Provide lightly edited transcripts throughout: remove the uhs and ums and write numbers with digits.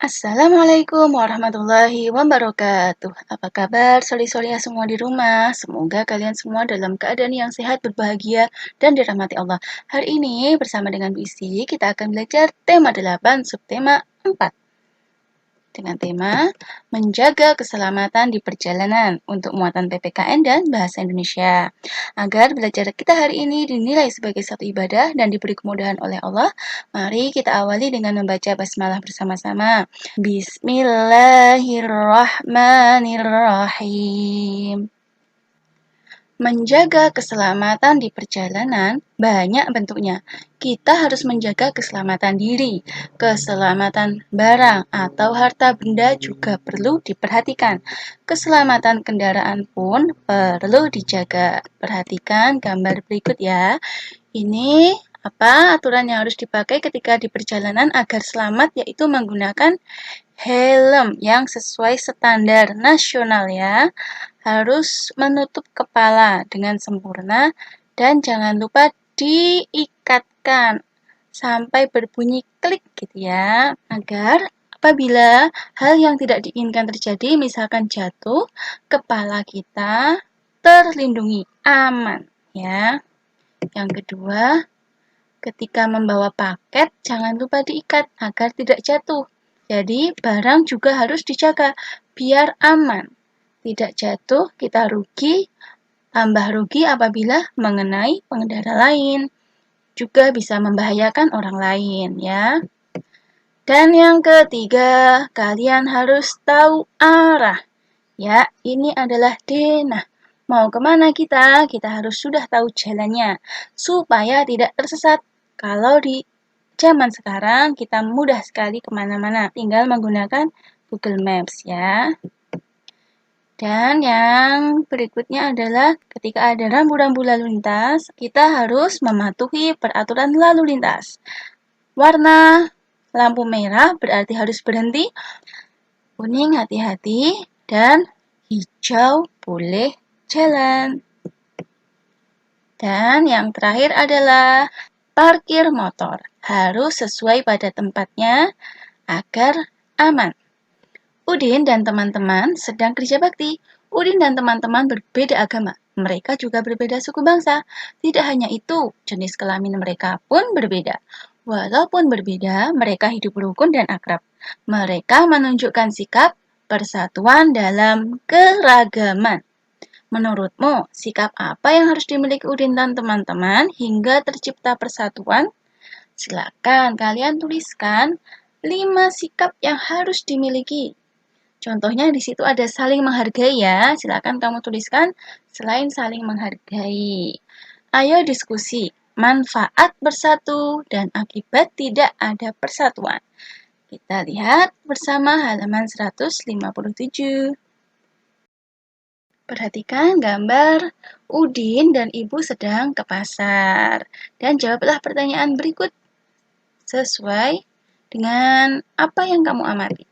Assalamualaikum warahmatullahi wabarakatuh. Apa kabar soli-soliah semua di rumah? Semoga kalian semua dalam keadaan yang sehat, berbahagia, dan dirahmati Allah. Hari ini bersama dengan Bu Isti, kita akan belajar tema 8, subtema 4. Dengan tema menjaga keselamatan di perjalanan untuk muatan PPKN dan bahasa Indonesia. Agar belajar kita hari ini dinilai sebagai satu ibadah dan diberi kemudahan oleh Allah, mari kita awali dengan membaca basmalah bersama-sama. Bismillahirrahmanirrahim. Menjaga keselamatan di perjalanan banyak bentuknya. Kita harus menjaga keselamatan diri, keselamatan barang atau harta benda juga perlu diperhatikan. Keselamatan kendaraan pun perlu dijaga. Perhatikan gambar berikut ya. Ini apa aturan yang harus dipakai ketika di perjalanan agar selamat, yaitu menggunakan helm yang sesuai standar nasional ya. Harus menutup kepala dengan sempurna dan jangan lupa diikatkan sampai berbunyi klik gitu ya. Agar apabila hal yang tidak diinginkan terjadi, misalkan jatuh, kepala kita terlindungi, aman ya. Yang kedua, ketika membawa paket, jangan lupa diikat agar tidak jatuh. Jadi, barang juga harus dijaga biar aman. Tidak jatuh, kita rugi, tambah rugi apabila mengenai pengendara lain. Juga bisa membahayakan orang lain ya. Dan yang ketiga, kalian harus tahu arah. Ya, ini adalah denah. Mau kemana kita? Kita harus sudah tahu jalannya, supaya tidak tersesat. Kalau di zaman sekarang, kita mudah sekali kemana-mana. Tinggal menggunakan Google Maps ya. Dan yang berikutnya adalah ketika ada rambu-rambu lalu lintas, kita harus mematuhi peraturan lalu lintas. Warna lampu merah berarti harus berhenti, kuning hati-hati, dan hijau boleh jalan. Dan yang terakhir adalah parkir motor. Harus sesuai pada tempatnya agar aman. Udin dan teman-teman sedang kerja bakti. Udin dan teman-teman berbeda agama. Mereka juga berbeda suku bangsa. Tidak hanya itu, jenis kelamin mereka pun berbeda. Walaupun berbeda, mereka hidup rukun dan akrab. Mereka menunjukkan sikap persatuan dalam keragaman. Menurutmu, sikap apa yang harus dimiliki Udin dan teman-teman hingga tercipta persatuan? Silakan kalian tuliskan 5 sikap yang harus dimiliki. Contohnya di situ ada saling menghargai ya. Silakan kamu tuliskan selain saling menghargai. Ayo diskusi manfaat bersatu dan akibat tidak ada persatuan. Kita lihat bersama halaman 157. Perhatikan gambar Udin dan Ibu sedang ke pasar. Dan jawablah pertanyaan berikut sesuai dengan apa yang kamu amati.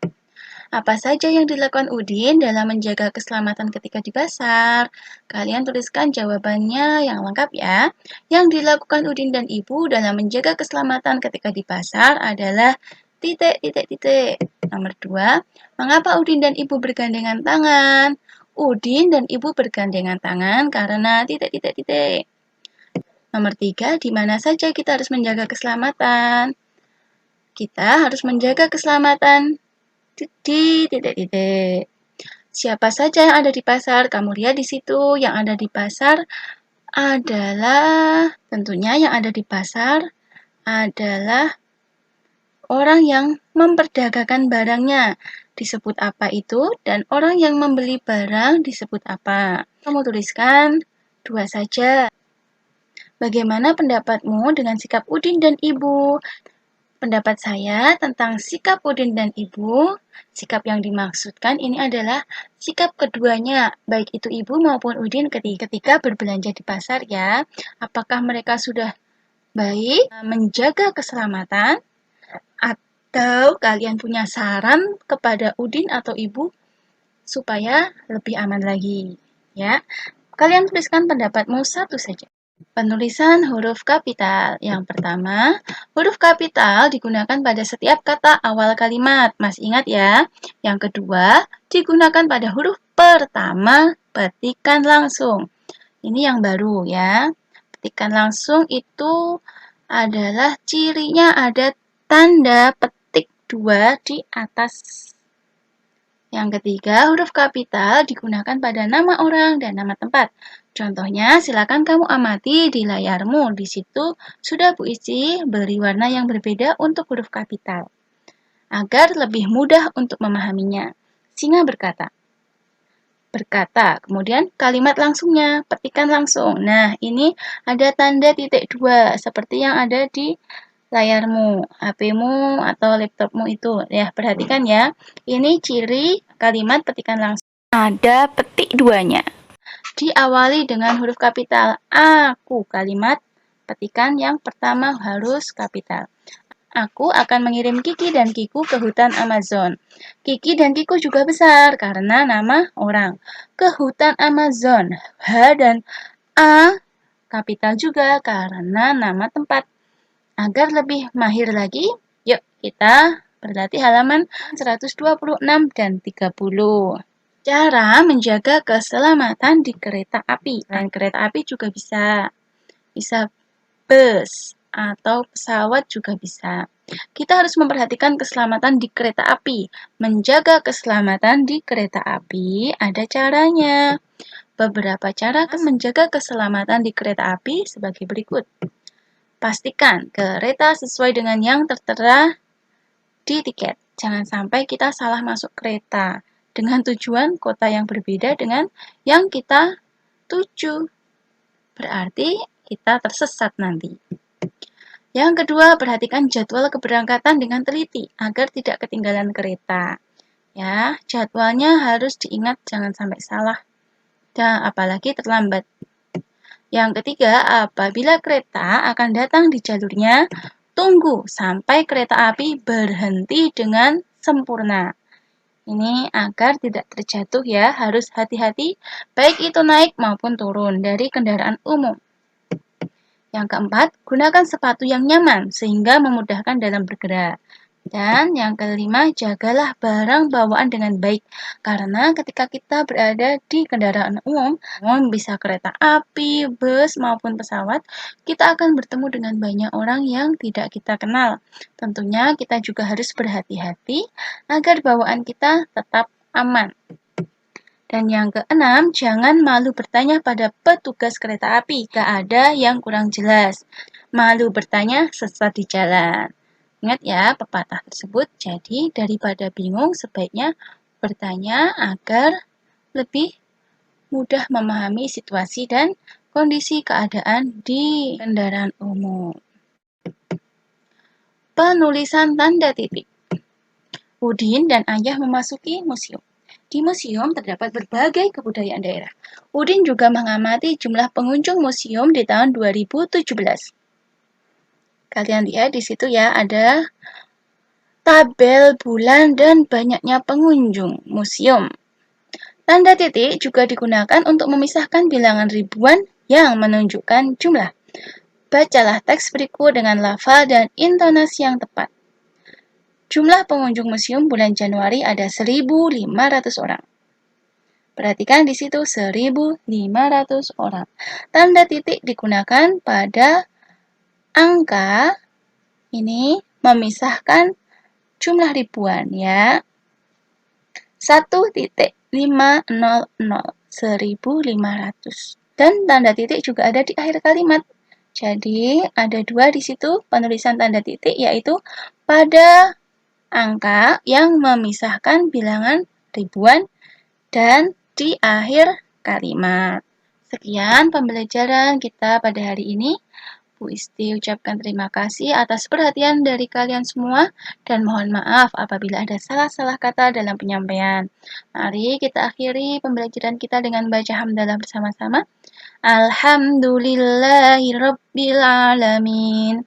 Apa saja yang dilakukan Udin dalam menjaga keselamatan ketika di pasar? Kalian tuliskan jawabannya yang lengkap ya. Yang dilakukan Udin dan Ibu dalam menjaga keselamatan ketika di pasar adalah titik. Nomor 2, mengapa Udin dan Ibu bergandengan tangan? Udin dan Ibu bergandengan tangan karena titik. Nomor 3, di mana saja kita harus menjaga keselamatan? Kita harus menjaga keselamatan di titik. Siapa saja yang ada di pasar? Kamu lihat di situ, yang ada di pasar adalah tentunya yang ada di pasar adalah orang yang memperdagangkan barangnya. Disebut apa itu? Dan orang yang membeli barang disebut apa? Kamu tuliskan 2 saja. Bagaimana pendapatmu dengan sikap Udin dan Ibu? Pendapat saya tentang sikap Udin dan Ibu, sikap yang dimaksudkan ini adalah sikap keduanya, baik itu Ibu maupun Udin ketika berbelanja di pasar ya. Apakah mereka sudah baik menjaga keselamatan? Atau kalian punya saran kepada Udin atau Ibu supaya lebih aman lagi? Ya, kalian tuliskan pendapatmu 1 saja. Penulisan huruf kapital. Yang pertama, huruf kapital digunakan pada setiap kata awal kalimat. Mas ingat ya. Yang kedua, digunakan pada huruf pertama, petikan langsung. Ini yang baru ya. Petikan langsung itu adalah cirinya ada tanda petik 2 di atas. Yang ketiga, huruf kapital digunakan pada nama orang dan nama tempat. Contohnya, silakan kamu amati di layarmu. Di situ sudah Bu Ici beri warna yang berbeda untuk huruf kapital. Agar lebih mudah untuk memahaminya. Singa berkata. Kemudian kalimat langsungnya, petikan langsung. Nah, ini ada tanda titik 2 seperti yang ada di layarmu, HP-mu atau laptopmu itu. Ya, perhatikan ya. Ini ciri kalimat petikan langsung. Ada petik 2-nya. Diawali dengan huruf kapital aku. Kalimat petikan yang pertama harus kapital. Aku akan mengirim Kiki dan Kiku ke hutan Amazon. Kiki dan Kiku juga besar karena nama orang. Ke hutan Amazon. H dan A kapital juga karena nama tempat. Agar lebih mahir lagi, yuk kita berlatih halaman 126 dan 30. Cara menjaga keselamatan di kereta api. Selain kereta api juga bisa bus atau pesawat juga bisa. Kita harus memperhatikan keselamatan di kereta api. Menjaga keselamatan di kereta api ada caranya. Beberapa cara menjaga keselamatan di kereta api sebagai berikut. Pastikan kereta sesuai dengan yang tertera di tiket. Jangan sampai kita salah masuk kereta dengan tujuan kota yang berbeda dengan yang kita tuju. Berarti kita tersesat nanti. Yang kedua, perhatikan jadwal keberangkatan dengan teliti agar tidak ketinggalan kereta. Ya, jadwalnya harus diingat, jangan sampai salah dan apalagi terlambat. Yang ketiga, apabila kereta akan datang di jalurnya, tunggu sampai kereta api berhenti dengan sempurna. Ini agar tidak terjatuh ya, harus hati-hati baik itu naik maupun turun dari kendaraan umum. Yang keempat, gunakan sepatu yang nyaman sehingga memudahkan dalam bergerak. Dan yang kelima, jagalah barang bawaan dengan baik. Karena ketika kita berada di kendaraan umum, bisa kereta api, bus, maupun pesawat, kita akan bertemu dengan banyak orang yang tidak kita kenal. Tentunya kita juga harus berhati-hati agar bawaan kita tetap aman. Dan yang keenam, jangan malu bertanya pada petugas kereta api jika ada yang kurang jelas. Malu bertanya sesat di jalan. Ingat ya pepatah tersebut, jadi daripada bingung sebaiknya bertanya agar lebih mudah memahami situasi dan kondisi keadaan di kendaraan umum. Penulisan tanda titik. Udin dan Ayah memasuki museum. Di museum terdapat berbagai kebudayaan daerah. Udin juga mengamati jumlah pengunjung museum di tahun 2017. Kalian lihat di situ ya ada tabel bulan dan banyaknya pengunjung museum. Tanda titik juga digunakan untuk memisahkan bilangan ribuan yang menunjukkan jumlah. Bacalah teks berikut dengan lafal dan intonasi yang tepat. Jumlah pengunjung museum bulan Januari ada 1.500 orang. Perhatikan di situ 1.500 orang. Tanda titik digunakan pada angka ini memisahkan jumlah ribuan ya. 1.500 1.500. Dan tanda titik juga ada di akhir kalimat. Jadi ada dua di situ penulisan tanda titik yaitu pada angka yang memisahkan bilangan ribuan dan di akhir kalimat. Sekian pembelajaran kita pada hari ini. Bu Isti ucapkan terima kasih atas perhatian dari kalian semua dan mohon maaf apabila ada salah-salah kata dalam penyampaian. Mari kita akhiri pembelajaran kita dengan baca hamdalah bersama-sama. Alhamdulillahirrabbilalamin.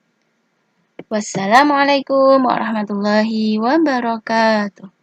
Wassalamualaikum warahmatullahi wabarakatuh.